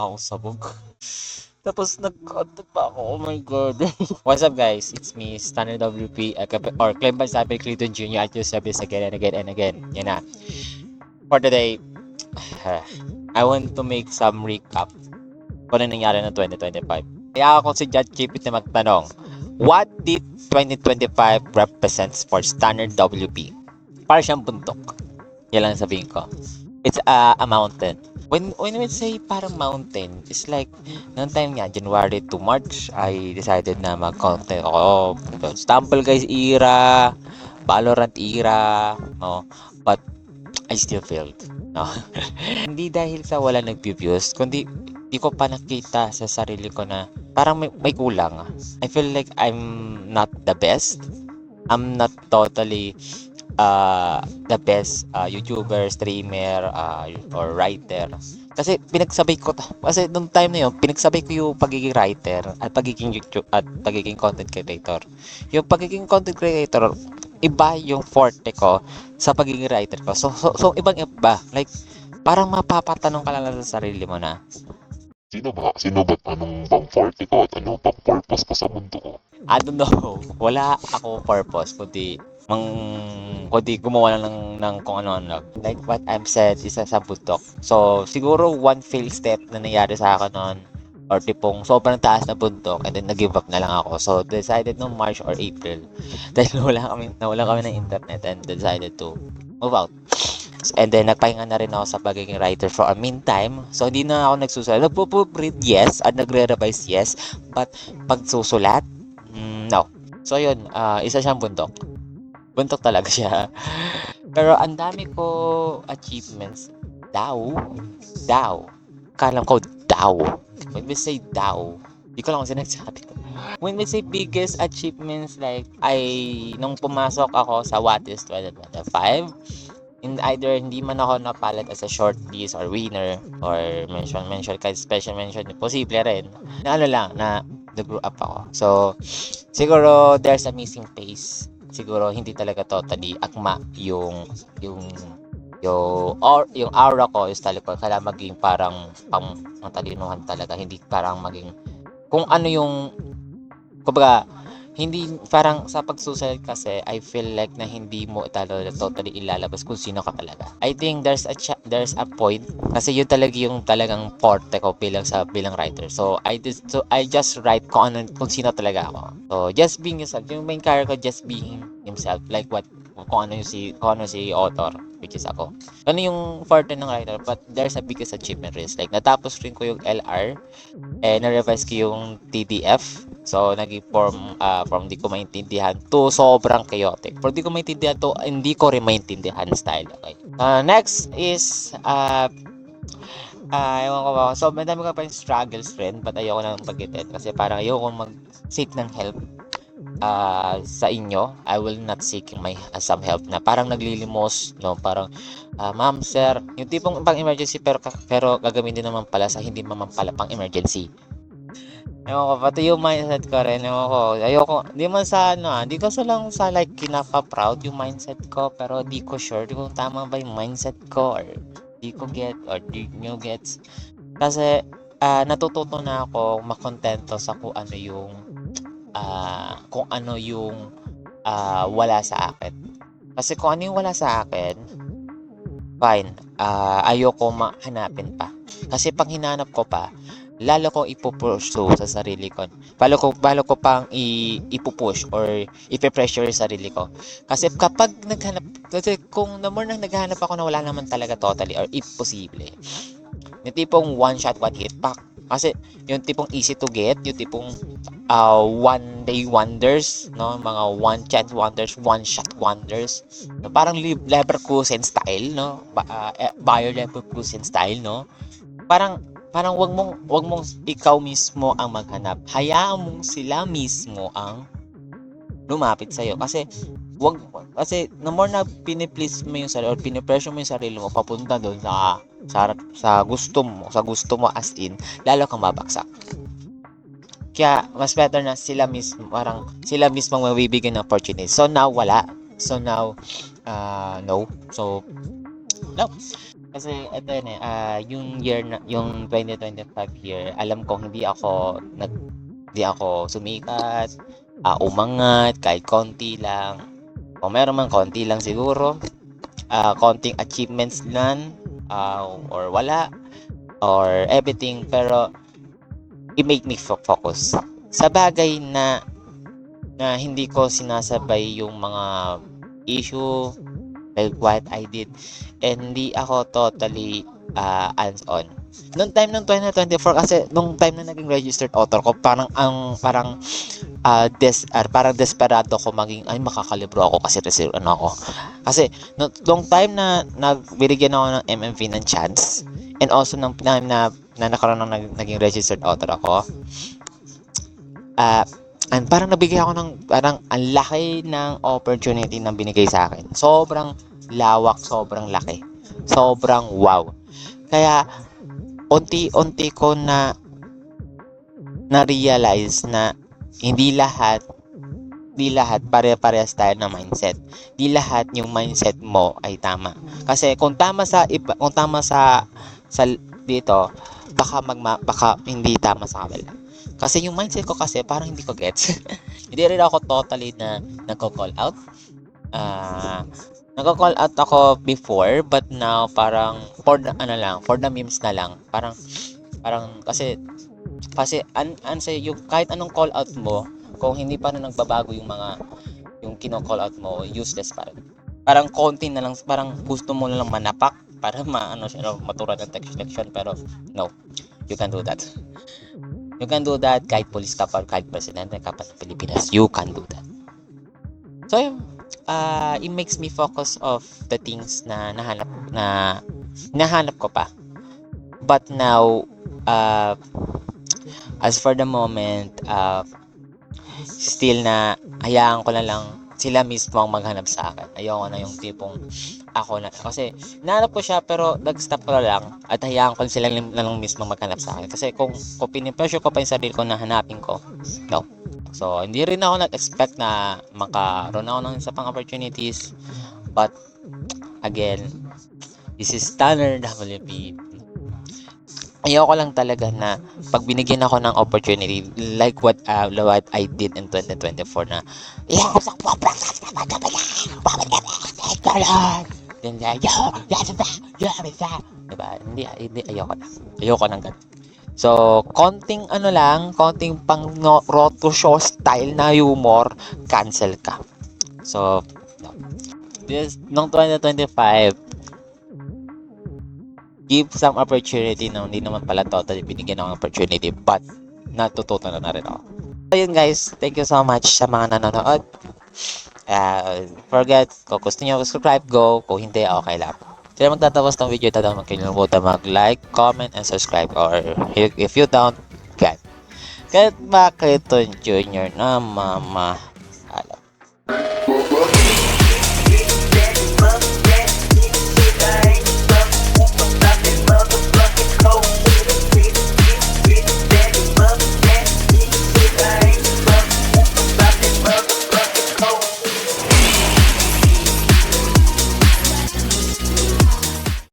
Ako sabog. Tapos nag-content pa ako. Oh my God. What's up guys? It's me, Standard WP, or Clem Sabi Clayton Jr. at your service again and again and again. Yan na. For today, I want to make some recap kung ano nangyari ng 2025. Kaya ako si Judge Chipit na magtanong, what did 2025 represents for Standard WP? Para siyang bundok. Yan lang sabihin ko. It's a mountain. When we say parang mountain, it's like, noong time nga, January to March, I decided na mag-content ako. Stumble Guys era, Valorant era, no? But, I still failed, no? Hindi dahil sa wala nag-views, kundi di ko pa nakita sa sarili ko na parang may kulang. I feel like I'm not the best. I'm not totally the best YouTuber, streamer, or writer. Kasi pinagsabay ko kasi nung time na yun, pinagsabay ko yung pagiging writer at pagiging YouTube at pagiging content creator. Yung pagiging content creator, iba yung forte ko sa pagiging writer ko. So ibang iba. Like, parang mapapatanong ka lang sa sarili mo na, Sino ba? Sino ba't anong bang forte ko at ano bang purpose ko sa mundo ko? I don't know. Wala ako purpose, kundi gumawa lang ng kung ano. Like what I've said, isa sa bundok. So, siguro one fail step na nangyari sa akin noon, or tipong sobrang taas na bundok, and then nag-give up na lang ako. So, decided no March or April, dahil nawala kami ng internet, and decided to move out. And then, nagpahinga na rin ako sa pagiging writer for a meantime. So, hindi na ako nagsusulat. Nagpo-proofread, yes. At nagre-revise, yes. But, pagsusulat, no. So, yun. Isa siyang bundok. Bundok talaga siya. Pero, ang dami ko achievements. Daw. Kalam ko, daw. When we say daw, di ko lang kung sinasabi ko. When we say biggest achievements, like, nung pumasok ako sa What is 2025, either hindi man ako napalit as a shortlist or winner or mention kahit special mention, posible rin na na nag-grow up ako. So siguro there's a missing pace. Siguro hindi talaga totally akma yung aura ko is talaga kailangan maging parang pang matalinuhan talaga, hindi parang maging kung ano yung kumbaga hindi parang sa pagsusulat kasi I feel like na hindi mo totally ilalabas kung sino ka talaga. I think there's a point kasi yun talaga yung talagang forte ko bilang writer. So I just write kung sino talaga ako. So just being yourself, yung main character just being himself, like kung ano si author, which is ako. Ano yung forte ng writer, but there's a biggest achievement is like natapos rin ko yung LR, na-revise ko yung TDF. So, naging from di ko maintindihan to sobrang chaotic. From di ko maintindihan to hindi ko rin maintindihan style. Okay. Next is, ewan ko ba. So, madami ko pa yung struggles, friend. But ayoko nang pag-itin. Kasi parang ayoko mag-seek ng help sa inyo. I will not seeking some help na parang naglilimos, no? Parang, ma'am, sir, yung tipong pang emergency pero gagamitin naman pala sa hindi naman pala pang emergency. Ewan ko, pati yung mindset ko rin, ewan ko, ayoko, di man sa di ko lang sa like kinaka-proud yung mindset ko, pero di ko sure kung tama ba yung mindset ko, or di ko get, or di nyo gets. Kasi, natututo na ako makontento sa kung ano yung wala sa akin. Kasi kung ano yung wala sa akin, fine, ayoko hanapin pa. Kasi pag hinanap ko pa, lalo ko ipupursue sa sarili ko. Balo ko pang ipupush or ipe-pressure sa sarili ko. Kasi kung the more nang naghahanap ako na wala naman talaga totally or imposible, yung tipong one shot, one hit pack. Kasi yung tipong easy to get, yung tipong one day wonders, no? Mga one chance wonders, one shot wonders. No? Parang Leverkusen style, no? Bayer Leverkusen style, no? Parang wag mong ikaw mismo ang maghanap. Hayaan mong sila mismo ang lumapit sa iyo. Kasi no more na piniplease mo yung sarili or pinipressure mo yung sarili mo papunta doon sa gusto mo as in, lalo kang babaksak. Kaya mas better na sila mismo mabibigyan ng opportunity. So now wala. So now no. So no. Kasi ito yun yung year na, yung 2025 year, alam kong hindi ako sumikat, umangat, kahit konti lang. O meron man konti lang siguro, konting achievements lang, or wala, or everything, pero it make me focus sa bagay na hindi ko sinasabay yung mga issue like what I did, and hindi ako totally hands-on. Noong time ng 2024 kasi nung time na naging registered author ko, parang desperado ko maging ay makakalibro ako kasi receive ano ako. Kasi nung time na nagbibigyan ako ng MMV ng chance, and also nung time na nakaroon ng naging registered author ako, and parang nabigay ako ng parang ang laki ng opportunity na binigay sa akin. Sobrang lawak, sobrang laki. Sobrang wow. Kaya unti-unti ko na-realize na hindi lahat pare-parehas tayo ng mindset. Hindi lahat yung mindset mo ay tama. Kasi kung tama sa dito, baka hindi tama sa kabila. Kasi yung mindset ko kasi parang hindi ko gets. Hindi rin ako totally na nagko-call out. Nagko-call out ako before, but now parang for the memes na lang. Parang kasi yung kahit anong call out mo, kung hindi pa na nagbabago yung kino-call out mo, useless pa rin. Parang konti na lang, parang gusto mo na lang manapak para matura ng text section, pero no, you can do that. You can do that kahit police ka pa, kahit presidente ka pa sa Pilipinas, you can do that. So yun, it makes me focus of the things na nahanap ko pa. But now, as for the moment, still na hayaan ko na lang sila mismo ang maghanap sa akin. Ayoko na yung tipong ako na. Kasi nahanap ko siya pero nag-stop ko na lang at hayaan ko sila na lang mismo maghanap sa akin. Kasi kung pinipressure ko pa yung sarili ko na hanapin ko, no. So, hindi rin ako nag-expect na makaroon ako ng isa pang opportunities. But, again, this is Tanner WP. Ayoko lang talaga na pag binigyan ako ng opportunity like what I did in 2024 na diba? Hindi ayoko ng ganun. So, konting pang roto show style na humor, cancel ka. So, nung 2025, give some opportunity na hindi naman pala totally binigyan ng opportunity, but natututo na rin ako. So yun guys, thank you so much sa mga nanonood. Forget, kung gusto nyo subscribe, go. Kung hindi, okay lang. Sila magtatapos ng video, huwag kalimutan mag-like, comment, and subscribe. Or if you don't, get. Kahit bakit Junior na mama.